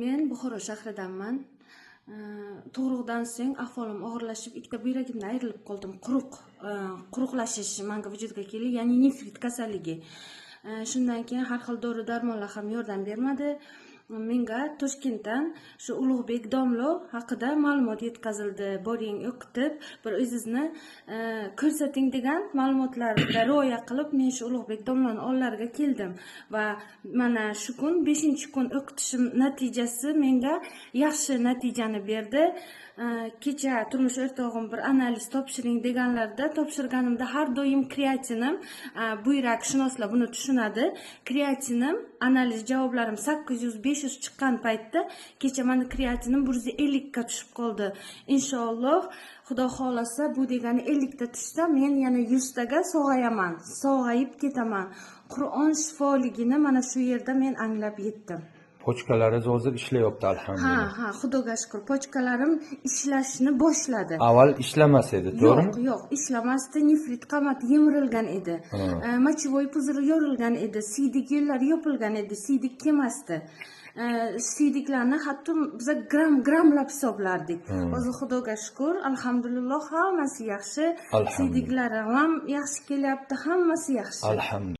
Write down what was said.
Men Buxoro shahridanman. Tug'ruqdan so'ng ahvolim og'irlashib, ikkita buyragimdan ayrilib qoldim. Quruqlashish menga vujudga keldi, ya'ni nefrit kasalligi. Shundan keyin har xil dori-darmonlar ham yordam bermadi. Menga Toshkentdan shu Ulug'bek domlo haqida ma'lumot yetkazildi. Boring, o'qitib, bir o'zingizni ko'rsating degan ma'lumotlarga rioya qilib, men shu Ulug'bek domloni oldilariga keldim va mana shu kun 5-kun o'qitishim natijasi menga yaxshi natijani berdi. Kecha turmush o'rtog'im bir analiz topshiring deganlarda topshirganimda har doim kreatinim, buyrakshunoslar buni tushunadi. Kreatinim analiz javoblarim 800-500 chiqqan paytda kecha meni kreatinim 150 ga tushib qoldi. Inshaalloh, Xudo xolasa bu degani 50 ta tushsa men yana 100 taga sog'ayaman, sog'ayib ketaman. Qur'on shifoligini mana shu yerda men anglab yetdim. Pochkalaringiz hozir ishlayapti, alhamdulillah. Ha, Xudoga shukr. Pochkalarim ishlashni boshladi. Avval ishlamas edi, to'g'rimi? Yo'q, ishlamasdi. Nefrit qamati yemirilgan edi. Mochevoy puziri yorilgan edi. Siydik yo'llari yopilgan edi. Siydik kelmasdi. Siydiklarni hatto biz gramlab hisoblardik. Hozir Xudoga shukr, alhamdulillah hammasi yaxshi. Siydiklarim ham yaxshi kelyapti, hammasi yaxshi. Alhamdulillah.